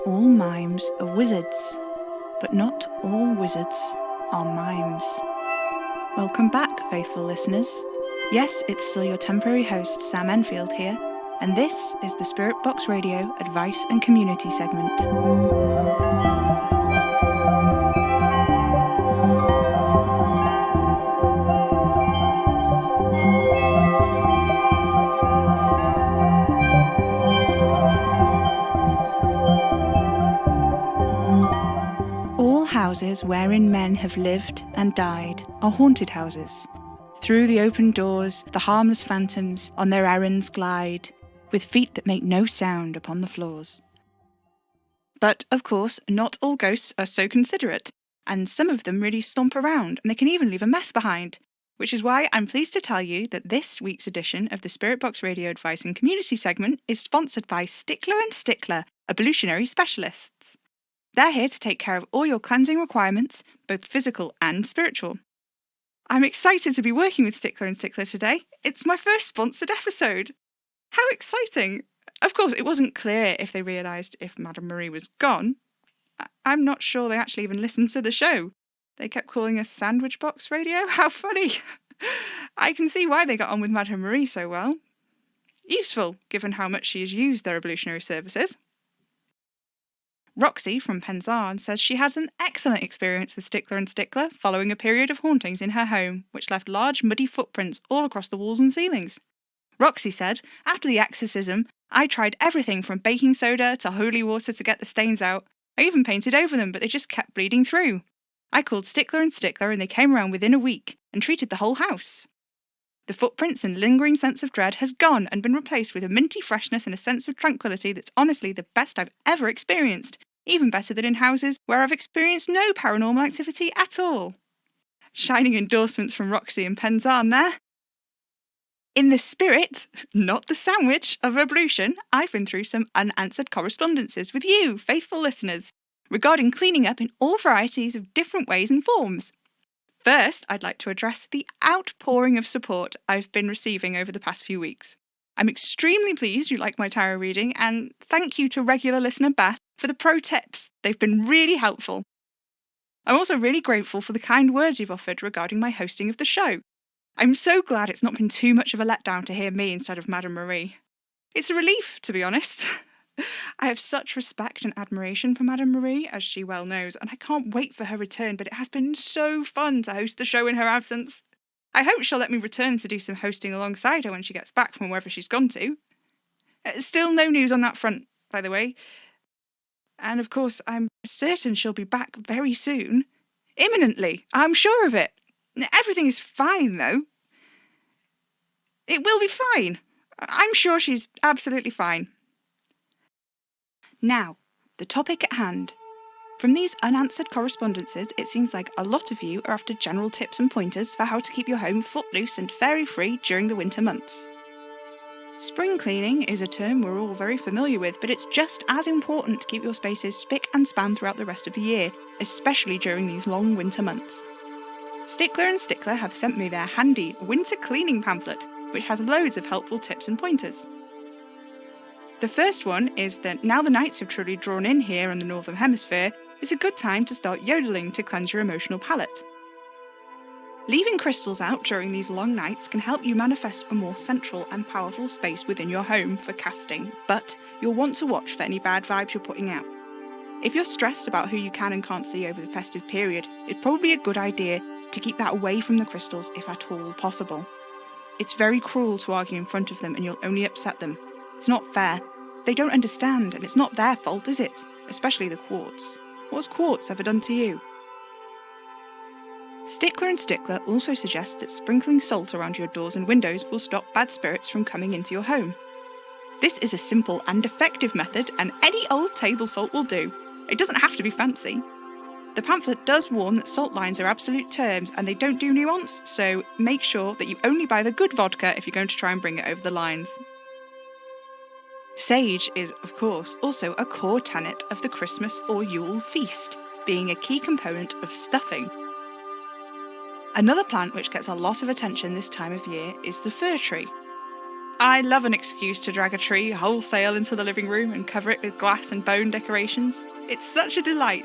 All mimes are wizards, but not all wizards are mimes. Welcome back, faithful listeners. Yes, it's still your temporary host, Sam Enfield here, and this is the Spirit Box Radio Advice and Community segment. All houses wherein men have lived and died are haunted houses. Through the open doors, the harmless phantoms on their errands glide, with feet that make no sound upon the floors. But, of course, not all ghosts are so considerate, and some of them really stomp around, and they can even leave a mess behind, which is why I'm pleased to tell you that this week's edition of the Spirit Box Radio Advice and Community segment is sponsored by Stykler and Stykler, Ablutionary Specialists. They're here to take care of all your cleansing requirements, both physical and spiritual. I'm excited to be working with Stykler and Stykler today. It's my first sponsored episode. How exciting! Of course, it wasn't clear if they realised if Madame Marie was gone. I'm not sure they actually even listened to the show. They kept calling us Sandwich Box Radio. How funny! I can see why they got on with Madame Marie so well. Useful, given how much she has used their ablutionary services. Roxy from Penzance says she has an excellent experience with Stykler and Stykler following a period of hauntings in her home, which left large muddy footprints all across the walls and ceilings. Roxy said, after the exorcism, I tried everything from baking soda to holy water to get the stains out. I even painted over them, but they just kept bleeding through. I called Stykler and Stykler and they came around within a week and treated the whole house. The footprints and lingering sense of dread has gone and been replaced with a minty freshness and a sense of tranquility that's honestly the best I've ever experienced. Even better than in houses where I've experienced no paranormal activity at all. Shining endorsements from Roxy and Penzance there. In the spirit, not the sandwich, of ablution, I've been through some unanswered correspondences with you, faithful listeners, regarding cleaning up in all varieties of different ways and forms. First, I'd like to address the outpouring of support I've been receiving over the past few weeks. I'm extremely pleased you like my tarot reading, and thank you to regular listener Beth for the pro tips. They've been really helpful. I'm also really grateful for the kind words you've offered regarding my hosting of the show. I'm so glad it's not been too much of a letdown to hear me instead of Madame Marie. It's a relief, to be honest. I have such respect and admiration for Madame Marie, as she well knows, and I can't wait for her return, but it has been so fun to host the show in her absence. I hope she'll let me return to do some hosting alongside her when she gets back from wherever she's gone to. Still no news on that front, by the way. And of course, I'm certain she'll be back very soon. Imminently, I'm sure of it. Everything is fine, though. It will be fine. I'm sure she's absolutely fine. Now, the topic at hand. From these unanswered correspondences, it seems like a lot of you are after general tips and pointers for how to keep your home footloose and fairy-free during the winter months. Spring cleaning is a term we're all very familiar with, but it's just as important to keep your spaces spick and span throughout the rest of the year, especially during these long winter months. Stykler and Stykler have sent me their handy winter cleaning pamphlet, which has loads of helpful tips and pointers. The first one is that now the nights have truly drawn in here in the Northern Hemisphere, it's a good time to start yodeling to cleanse your emotional palette. Leaving crystals out during these long nights can help you manifest a more central and powerful space within your home for casting, but you'll want to watch for any bad vibes you're putting out. If you're stressed about who you can and can't see over the festive period, it's probably a good idea to keep that away from the crystals if at all possible. It's very cruel to argue in front of them and you'll only upset them. It's not fair. They don't understand and it's not their fault, is it? Especially the quartz. What's quartz ever done to you? Stykler and Stykler also suggest that sprinkling salt around your doors and windows will stop bad spirits from coming into your home. This is a simple and effective method, and any old table salt will do. It doesn't have to be fancy. The pamphlet does warn that salt lines are absolute terms and they don't do nuance, so make sure that you only buy the good vodka if you're going to try and bring it over the lines. Sage is, of course, also a core tenet of the Christmas or Yule feast, being a key component of stuffing. Another plant which gets a lot of attention this time of year is the fir tree. I love an excuse to drag a tree wholesale into the living room and cover it with glass and bone decorations. It's such a delight.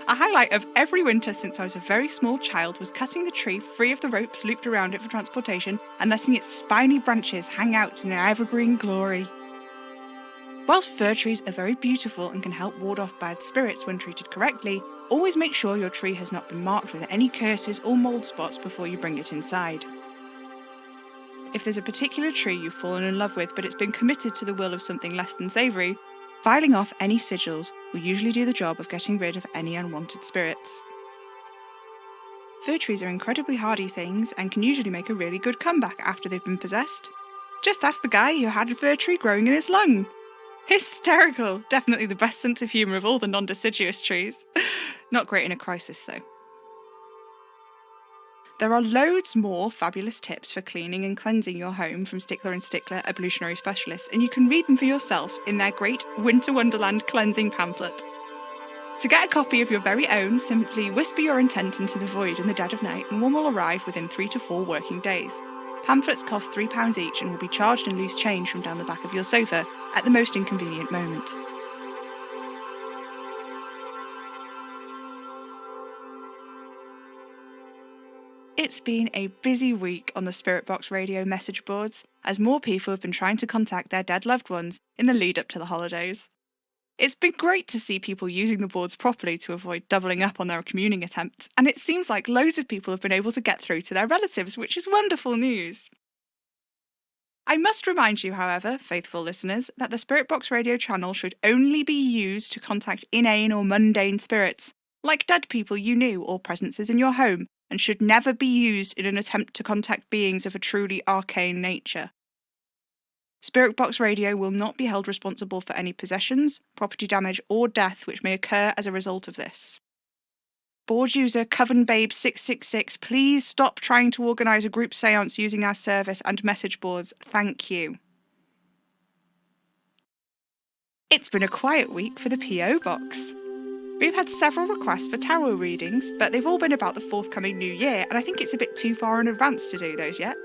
A highlight of every winter since I was a very small child was cutting the tree free of the ropes looped around it for transportation and letting its spiny branches hang out in their evergreen glory. Whilst fir trees are very beautiful and can help ward off bad spirits when treated correctly, always make sure your tree has not been marked with any curses or mould spots before you bring it inside. If there's a particular tree you've fallen in love with but it's been committed to the will of something less than savoury, filing off any sigils will usually do the job of getting rid of any unwanted spirits. Fir trees are incredibly hardy things and can usually make a really good comeback after they've been possessed. Just ask the guy who had a fir tree growing in his lung. Hysterical! Definitely the best sense of humour of all the non-deciduous trees. Not great in a crisis though. There are loads more fabulous tips for cleaning and cleansing your home from Stykler and Stykler Ablutionary Specialists, and you can read them for yourself in their great Winter Wonderland cleansing pamphlet. To get a copy of your very own, simply whisper your intent into the void in the dead of night and one will arrive within 3 to 4 working days. Pamphlets cost £3 each and will be charged in loose change from down the back of your sofa at the most inconvenient moment. It's been a busy week on the Spirit Box Radio message boards as more people have been trying to contact their dead loved ones in the lead up to the holidays. It's been great to see people using the boards properly to avoid doubling up on their communing attempts, and it seems like loads of people have been able to get through to their relatives, which is wonderful news. I must remind you, however, faithful listeners, that the Spirit Box Radio channel should only be used to contact inane or mundane spirits, like dead people you knew or presences in your home, and should never be used in an attempt to contact beings of a truly arcane nature. Spirit Box Radio will not be held responsible for any possessions, property damage, or death which may occur as a result of this. Board user CovenBabe666, please stop trying to organise a group séance using our service and message boards. Thank you. It's been a quiet week for the PO Box. We've had several requests for tarot readings, but they've all been about the forthcoming new year, and I think it's a bit too far in advance to do those yet.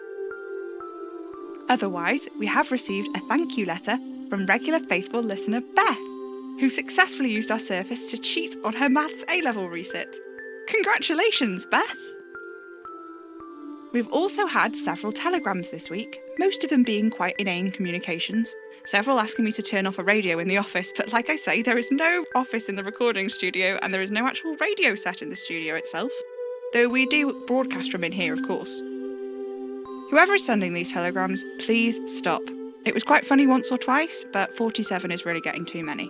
Otherwise, we have received a thank you letter from regular faithful listener Beth, who successfully used our service to cheat on her maths A-level resit. Congratulations, Beth! We've also had several telegrams this week, most of them being quite inane communications. Several asking me to turn off a radio in the office, but like I say, there is no office in the recording studio and there is no actual radio set in the studio itself. Though we do broadcast from in here, of course. Whoever is sending these telegrams, please stop. It was quite funny once or twice, but 47 is really getting too many.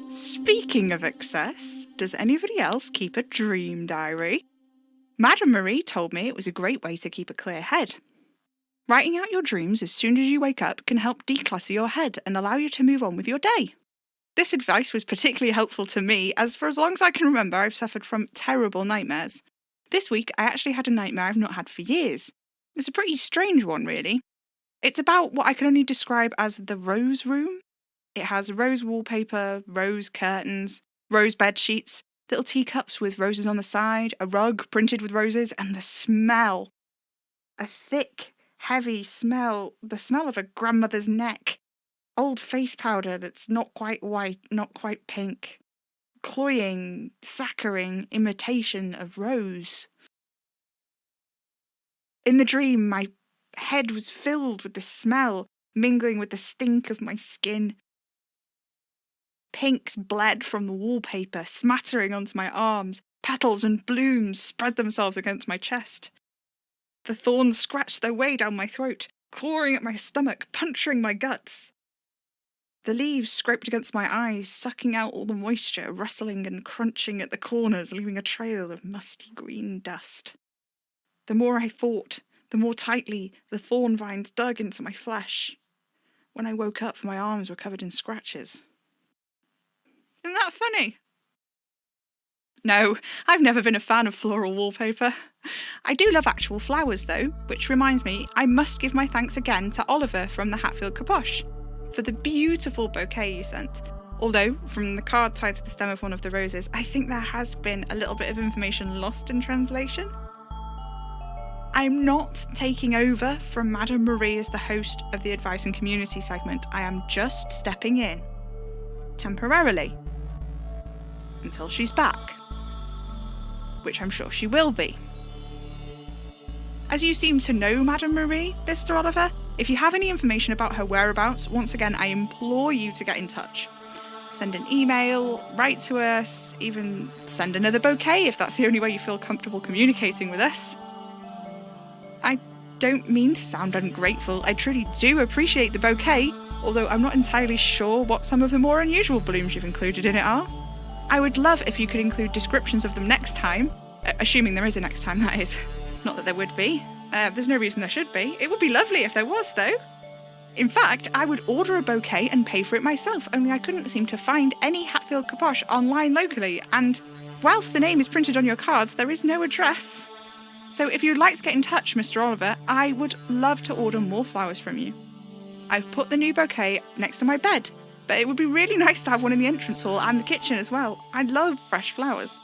Speaking of excess, does anybody else keep a dream diary? Madame Marie told me it was a great way to keep a clear head. Writing out your dreams as soon as you wake up can help declutter your head and allow you to move on with your day. This advice was particularly helpful to me, as for as long as I can remember, I've suffered from terrible nightmares. This week, I actually had a nightmare I've not had for years. It's a pretty strange one, really. It's about what I can only describe as the rose room. It has rose wallpaper, rose curtains, rose bed sheets, little teacups with roses on the side, a rug printed with roses, and the smell. A thick, heavy smell, the smell of a grandmother's neck. Old face powder that's not quite white, not quite pink. Cloying, saccharine imitation of rose. In the dream, my head was filled with the smell, mingling with the stink of my skin. Pinks bled from the wallpaper, smattering onto my arms. Petals and blooms spread themselves against my chest. The thorns scratched their way down my throat, clawing at my stomach, puncturing my guts. The leaves scraped against my eyes, sucking out all the moisture, rustling and crunching at the corners, leaving a trail of musty green dust. The more I fought, the more tightly the thorn vines dug into my flesh. When I woke up, my arms were covered in scratches. Isn't that funny? No, I've never been a fan of floral wallpaper. I do love actual flowers though, which reminds me I must give my thanks again to Oliver from the Hatfield Caboche for the beautiful bouquet you sent. Although, from the card tied to the stem of one of the roses, I think there has been a little bit of information lost in translation. I'm not taking over from Madame Marie as the host of the Advice and Community segment. I am just stepping in, temporarily, until she's back, which I'm sure she will be. As you seem to know Madame Marie, Mr. Oliver, if you have any information about her whereabouts, once again, I implore you to get in touch. Send an email, write to us, even send another bouquet if that's the only way you feel comfortable communicating with us. I don't mean to sound ungrateful. I truly do appreciate the bouquet, although I'm not entirely sure what some of the more unusual blooms you've included in it are. I would love if you could include descriptions of them next time, assuming there is a next time, that is. Not that there would be. There's no reason there should be. It would be lovely if there was, though. In fact, I would order a bouquet and pay for it myself, only I couldn't seem to find any Hatfield Capoche online locally, and whilst the name is printed on your cards, there is no address. So if you'd like to get in touch, Mr. Oliver, I would love to order more flowers from you. I've put the new bouquet next to my bed, but it would be really nice to have one in the entrance hall and the kitchen as well. I love fresh flowers.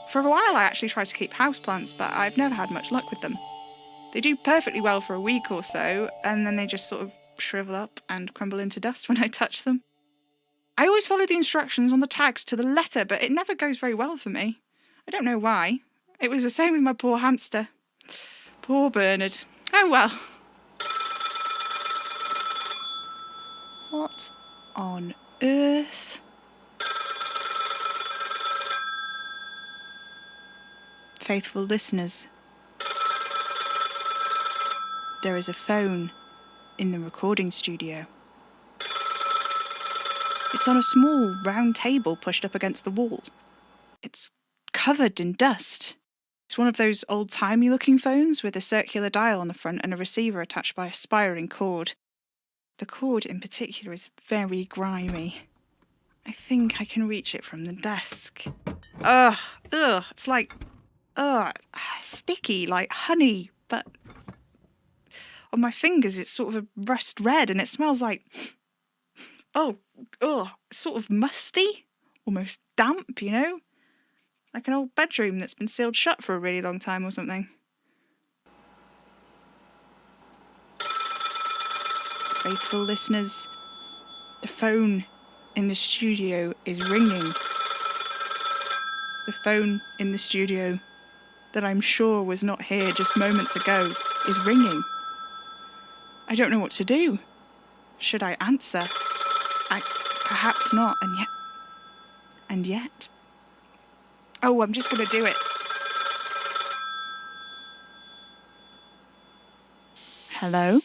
For a while I actually tried to keep houseplants, but I've never had much luck with them. They do perfectly well for a week or so, and then they just sort of shrivel up and crumble into dust when I touch them. I always follow the instructions on the tags to the letter, but it never goes very well for me. I don't know why. It was the same with my poor hamster. Poor Bernard. Oh well. What on earth? Faithful listeners, there is a phone in the recording studio. It's on a small round table pushed up against the wall. It's covered in dust. It's one of those old-timey looking phones with a circular dial on the front and a receiver attached by a spiraling cord. The cord in particular is very grimy. I think I can reach it from the desk. It's like, sticky, like honey, but on my fingers it's sort of a rust red and it smells like, sort of musty, almost damp, you know? Like an old bedroom that's been sealed shut for a really long time or something. Faithful listeners, the phone in the studio is ringing. The phone in the studio that I'm sure was not here just moments ago is ringing. I don't know what to do. Should I answer? Perhaps not, and yet. Oh, I'm just going to do it. Hello?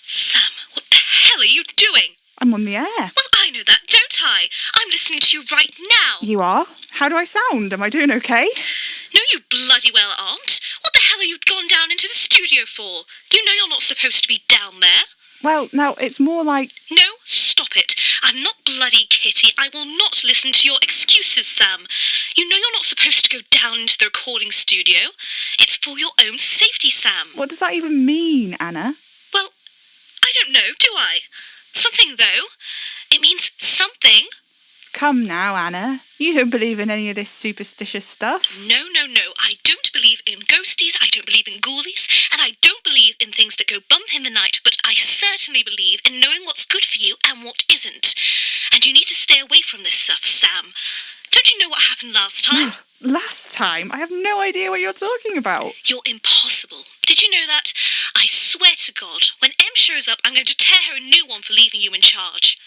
Sam, what the hell are you doing? I'm on the air. Well, I know that, don't I? I'm listening to you right now. You are? How do I sound? Am I doing okay? No, you bloody well aren't. What the hell are you gone down into the studio for? You know you're not supposed to be down there. Well, now, it's more like... No, stop it. I'm not bloody Kitty. I will not listen to your excuses, Sam. You know you're not supposed to go down into the recording studio. It's for your own safety, Sam. What does that even mean, Anna? Well, I don't know, do I? Something, though. It means something. Come now, Anna. You don't believe in any of this superstitious stuff. No. I don't believe in ghosties, I don't believe in ghoulies, and I don't believe in things that go bump in the night, but I certainly believe in knowing what's good for you and what isn't. And you need to stay away from this stuff, Sam. Don't you know what happened last time? Last time? I have no idea what you're talking about. You're impossible. Did you know that? I swear to God, when Em shows up, I'm going to tear her a new one for leaving you in charge.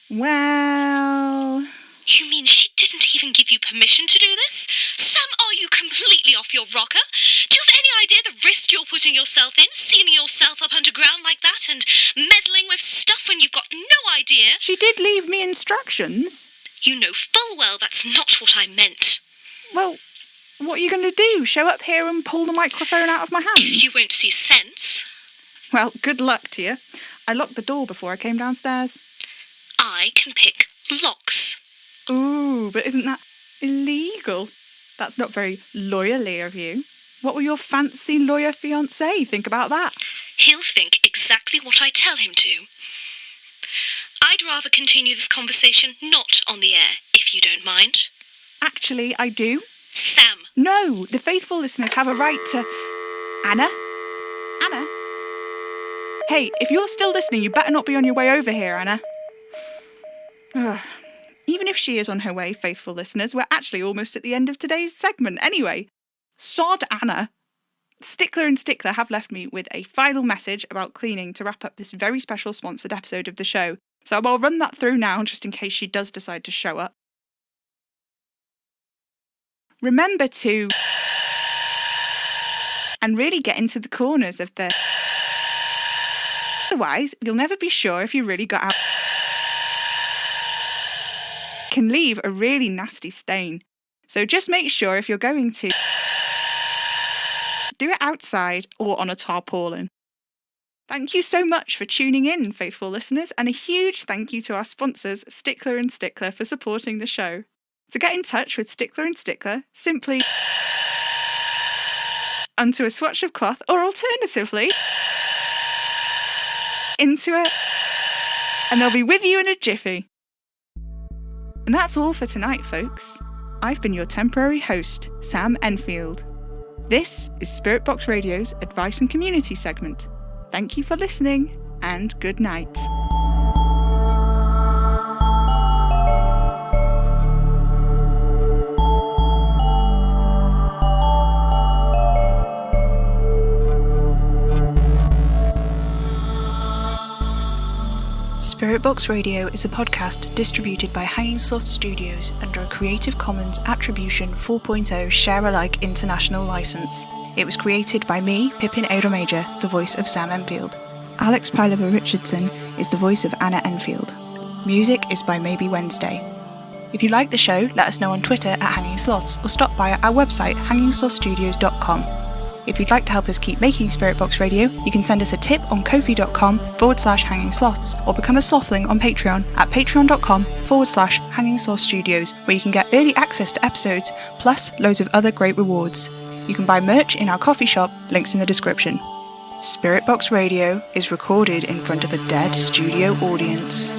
Well... You mean she didn't even give you permission to do this? Sam, are you completely off your rocker? Do you have any idea the risk you're putting yourself in, sealing yourself up underground like that and meddling with stuff when you've got no idea? She did leave me instructions. You know full well that's not what I meant. Well, what are you going to do? Show up here and pull the microphone out of my hands? If you won't see sense. Well, good luck to you. I locked the door before I came downstairs. I can pick locks. Ooh, but isn't that illegal? That's not very lawyerly of you. What will your fancy lawyer fiancé think about that? He'll think exactly what I tell him to. I'd rather continue this conversation not on the air, if you don't mind. Actually, I do. Sam. No, the faithful listeners have a right to... Anna? Anna? Hey, if you're still listening, you better not be on your way over here, Anna. Ugh. Even if she is on her way, faithful listeners, we're actually almost at the end of today's segment. Anyway, sod Anna. Stykler and Stykler have left me with a final message about cleaning to wrap up this very special sponsored episode of the show. So I'll run that through now, just in case she does decide to show up. Remember to... and really get into the corners of the... Otherwise, you'll never be sure if you really got out... can leave a really nasty stain. So just make sure if you're going to... do it outside or on a tarpaulin. Thank you so much for tuning in, faithful listeners, and a huge thank you to our sponsors, Stykler and Stykler, for supporting the show. To get in touch with Stykler and Stykler, simply onto a swatch of cloth, or alternatively, into it, and they'll be with you in a jiffy. And that's all for tonight, folks. I've been your temporary host, Sam Enfield. This is Spirit Box Radio's Advice and Community segment. Thank you for listening, and good night. Spirit Box Radio is a podcast distributed by Hanging Sloth Studios under a Creative Commons Attribution 4.0 Share-alike international license. It was created by me, Pippin Eira Major, the voice of Sam Enfield. Alex Pylova Richardson is the voice of Anna Enfield. Music is by Maybe Wednesday. If you like the show, let us know on Twitter at Hanging Sloths or stop by our website hangingslothstudios.com. If you'd like to help us keep making Spirit Box Radio, you can send us a tip on ko-fi.com/hanging sloths or become a slothling on Patreon at patreon.com/hanging sloth studios, where you can get early access to episodes plus loads of other great rewards. You can buy merch in our coffee shop, links in the description. Spirit Box Radio is recorded in front of a dead studio audience.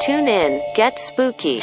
Tune in, get spooky.